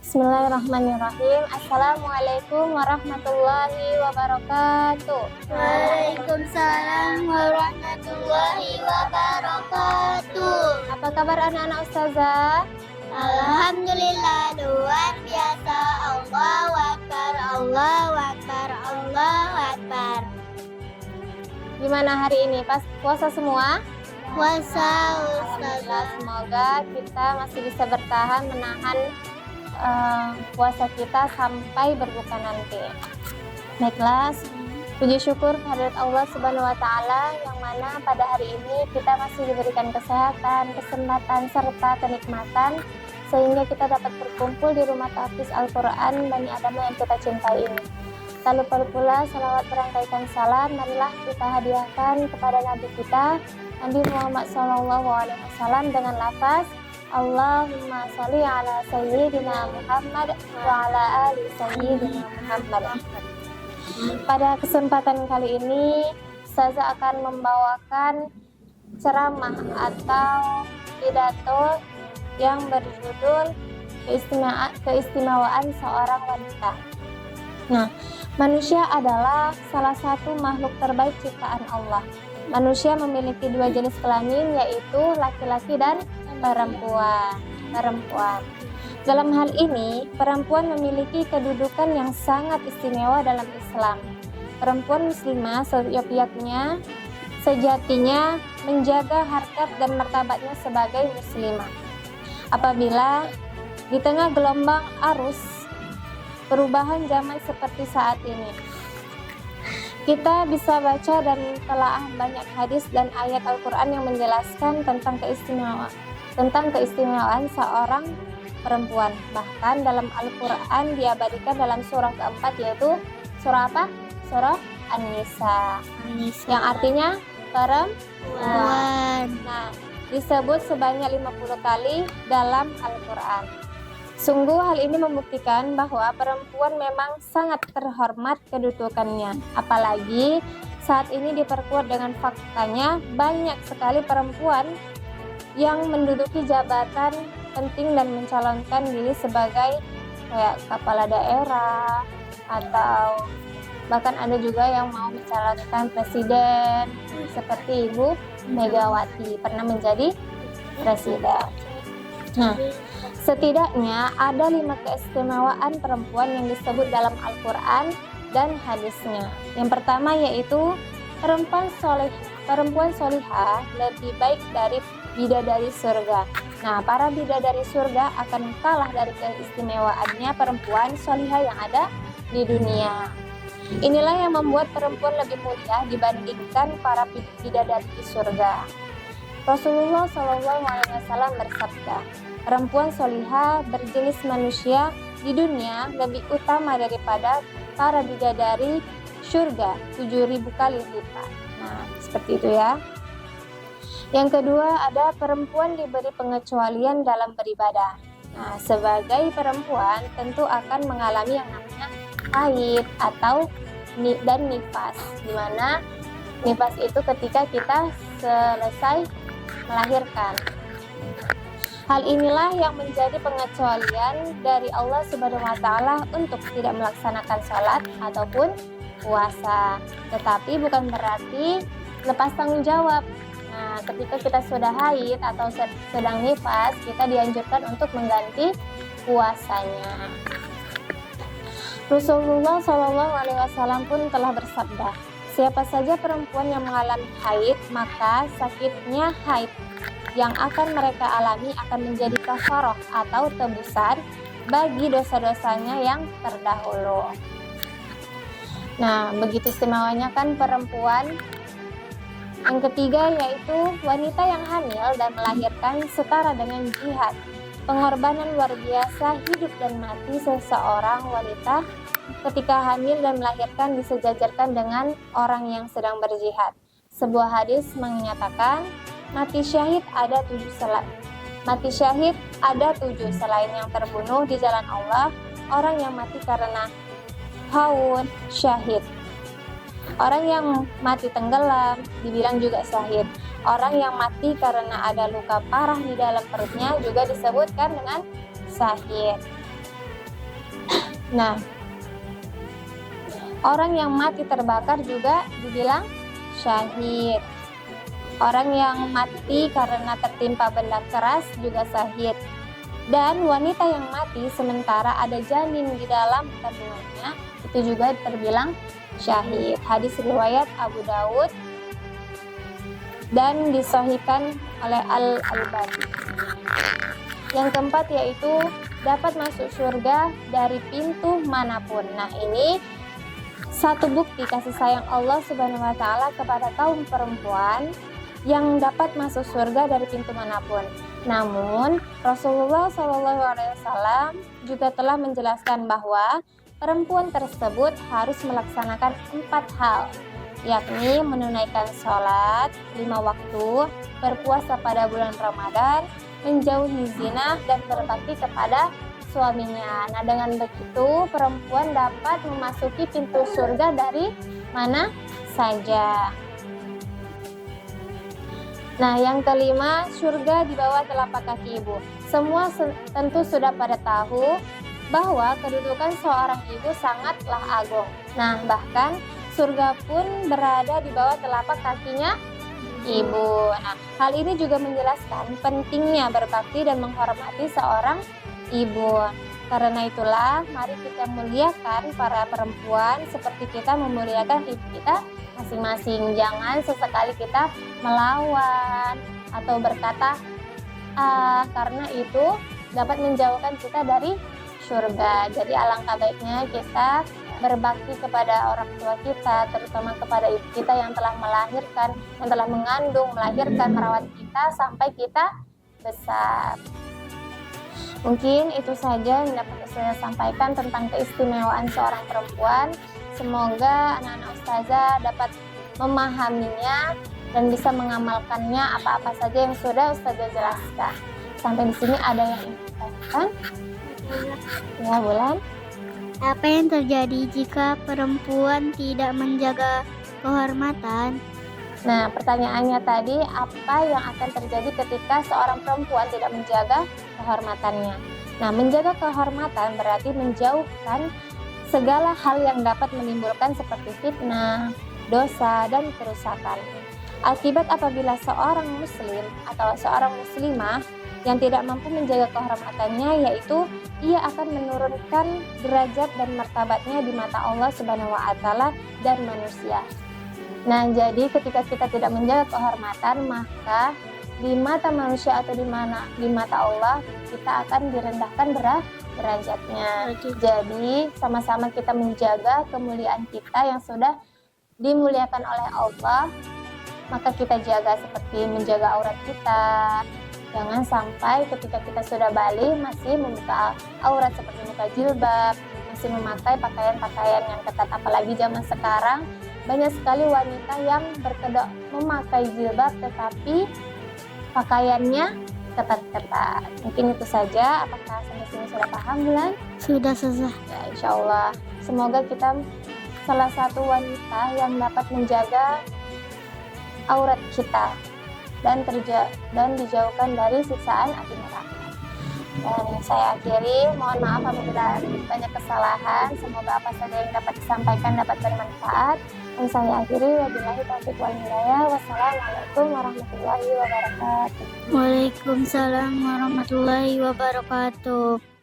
Bismillahirrahmanirrahim. Assalamualaikum warahmatullahi wabarakatuh. Waalaikumsalam warahmatullahi wabarakatuh. Apa kabar anak-anak ustazah? Alhamdulillah, luar biasa. Allahu Akbar, Allahu Akbar, Allahu Akbar. Gimana hari ini? Pas puasa semua? Puasa Alhamdulillah, Ustazah. semoga kita masih bisa bertahan menahan puasa kita sampai berbuka nanti. Baiklah, puji syukur kehadirat Allah Subhanahu wa Ta'ala yang mana pada hari ini kita masih diberikan kesehatan, kesempatan serta kenikmatan sehingga kita dapat berkumpul di rumah tahfiz Al-Quran Bani Adam yang kita cintai ini. Tak lupa pula salawat berangkaikan salam marilah kita hadiahkan kepada Nabi kita Nabi Muhammad SAW dengan lafaz Allahumma sholli ala sayyidina Muhammad wa ala ali sayyidina Muhammad. Pada kesempatan kali ini Ustazah akan membawakan ceramah atau pidato yang berjudul keistimewaan seorang wanita. Nah, manusia adalah salah satu makhluk terbaik ciptaan Allah. Manusia memiliki dua jenis kelamin, yaitu laki-laki dan perempuan. Dalam hal ini, perempuan memiliki kedudukan yang sangat istimewa dalam Islam. Perempuan muslimah sejatinya menjaga harkat dan martabatnya sebagai muslimah. Apabila di tengah gelombang arus perubahan zaman seperti saat ini, kita bisa baca dan telaah banyak hadis dan ayat Al-Quran yang menjelaskan tentang keistimewaan seorang perempuan. Bahkan dalam Al-Quran diabadikan dalam surah keempat, yaitu surah apa? Surah An-Nisa, yang artinya perempuan. Nah, disebut sebanyak 50 kali dalam Al-Quran. Sungguh hal ini membuktikan bahwa perempuan memang sangat terhormat kedudukannya. Apalagi saat ini diperkuat dengan faktanya banyak sekali perempuan yang menduduki jabatan penting dan mencalonkan diri sebagai kayak kepala daerah atau bahkan ada juga yang mau mencalonkan presiden seperti Ibu Megawati pernah menjadi presiden. Nah, setidaknya ada 5 keistimewaan perempuan yang disebut dalam Al-Quran dan hadisnya. Yang pertama yaitu perempuan solihah lebih baik dari bidadari surga. Nah, para bidadari surga akan kalah dari keistimewaannya perempuan solihah yang ada di dunia. Inilah yang membuat perempuan lebih mulia dibandingkan para bidadari di surga. Rasulullah SAW bersabda, perempuan solihah berjenis manusia di dunia lebih utama daripada para bidadari surga 7.000 kali lipat. Nah, seperti itu ya. Yang kedua, ada perempuan diberi pengecualian dalam beribadah. Nah, sebagai perempuan tentu akan mengalami yang namanya haid atau dan nifas, di mana nifas itu ketika kita selesai melahirkan. Hal inilah yang menjadi pengecualian dari Allah Subhanahu wa Ta'ala untuk tidak melaksanakan sholat ataupun puasa. Tetapi bukan berarti lepas tanggung jawab. Nah, ketika kita sudah haid atau sedang nifas, kita dianjurkan untuk mengganti puasanya. Rasulullah SAW pun telah bersabda, siapa saja perempuan yang mengalami haid, maka sakitnya haid yang akan mereka alami akan menjadi kafaroh atau tebusan bagi dosa-dosanya yang terdahulu. Nah, begitu istimewanya kan perempuan. Yang ketiga yaitu wanita yang hamil dan melahirkan setara dengan jihad. Pengorbanan luar biasa hidup dan mati seseorang wanita ketika hamil dan melahirkan disejajarkan dengan orang yang sedang berjihad. Sebuah hadis menyatakan mati syahid ada 7 selain yang terbunuh di jalan Allah, orang yang mati karena haud syahid, orang yang mati tenggelam dibilang juga syahid, orang yang mati karena ada luka parah di dalam perutnya juga disebutkan dengan syahid. Nah, orang yang mati terbakar juga dibilang syahid. Orang yang mati karena tertimpa benda keras juga syahid. Dan wanita yang mati sementara ada janin di dalam kandungannya itu juga terbilang syahid. Hadis riwayat Abu Daud dan disahihkan oleh Al-Albani. Yang keempat yaitu dapat masuk surga dari pintu manapun. Nah, ini satu bukti kasih sayang Allah Subhanahu wa taala kepada kaum perempuan yang dapat masuk surga dari pintu manapun. Namun, Rasulullah SAW juga telah menjelaskan bahwa perempuan tersebut harus melaksanakan 4 hal, yakni menunaikan sholat 5 waktu, berpuasa pada bulan Ramadan, menjauhi zina, dan berbakti kepada suaminya. Nah, dengan begitu perempuan dapat memasuki pintu surga dari mana saja. Nah, yang kelima, surga di bawah telapak kaki ibu. Semua tentu sudah pada tahu bahwa kedudukan seorang ibu sangatlah agung. Nah, bahkan surga pun berada di bawah telapak kakinya ibu. Nah, hal ini juga menjelaskan pentingnya berbakti dan menghormati seorang ibu. Karena itulah, mari kita muliakan para perempuan seperti kita memuliakan ibu kita masing-masing. Jangan sesekali kita melawan atau berkata karena itu dapat menjauhkan kita dari surga. Jadi alangkah baiknya kita berbakti kepada orang tua kita, terutama kepada ibu kita yang telah melahirkan, yang telah mengandung, melahirkan, merawat kita sampai kita besar. Mungkin itu saja yang dapat saya sampaikan tentang keistimewaan seorang perempuan. Semoga anak-anak ustazah dapat memahaminya dan bisa mengamalkannya apa-apa saja yang sudah ustazah jelaskan. Sampai di sini ada yang ingin ditanyakan? Ya, Bulan. Apa yang terjadi jika perempuan tidak menjaga kehormatan? Nah, pertanyaannya tadi, apa yang akan terjadi ketika seorang perempuan tidak menjaga kehormatannya? Nah, menjaga kehormatan berarti menjauhkan segala hal yang dapat menimbulkan seperti fitnah, dosa, dan kerusakan. Akibat apabila seorang muslim atau seorang muslimah yang tidak mampu menjaga kehormatannya, yaitu ia akan menurunkan derajat dan martabatnya di mata Allah Subhanahu wa taala dan manusia. Nah, jadi ketika kita tidak menjaga kehormatan, maka di mata manusia atau di mata Allah kita akan direndahkan derajatnya. Jadi sama-sama kita menjaga kemuliaan kita yang sudah dimuliakan oleh Allah. Maka kita jaga seperti menjaga aurat kita. Jangan sampai ketika kita sudah balik masih membuka aurat seperti membuka jilbab, masih memakai pakaian-pakaian yang ketat. Apalagi zaman sekarang banyak sekali wanita yang berkedok memakai jilbab tetapi pakaiannya ketat-ketat. Mungkin itu saja. Apakah sampai sini sudah paham, Bulan? Sudah selesai. Ya, insya Allah. Semoga kita salah satu wanita yang dapat menjaga aurat kita dan dijauhkan dari siksaan api neraka. Dan saya akhiri, mohon maaf apabila banyak kesalahan. Semoga apa saja yang dapat disampaikan dapat bermanfaat. Dan saya akhiri, wabillahi taufiq wal hidayah. Wassalamualaikum warahmatullahi wabarakatuh. Waalaikumsalam warahmatullahi wabarakatuh.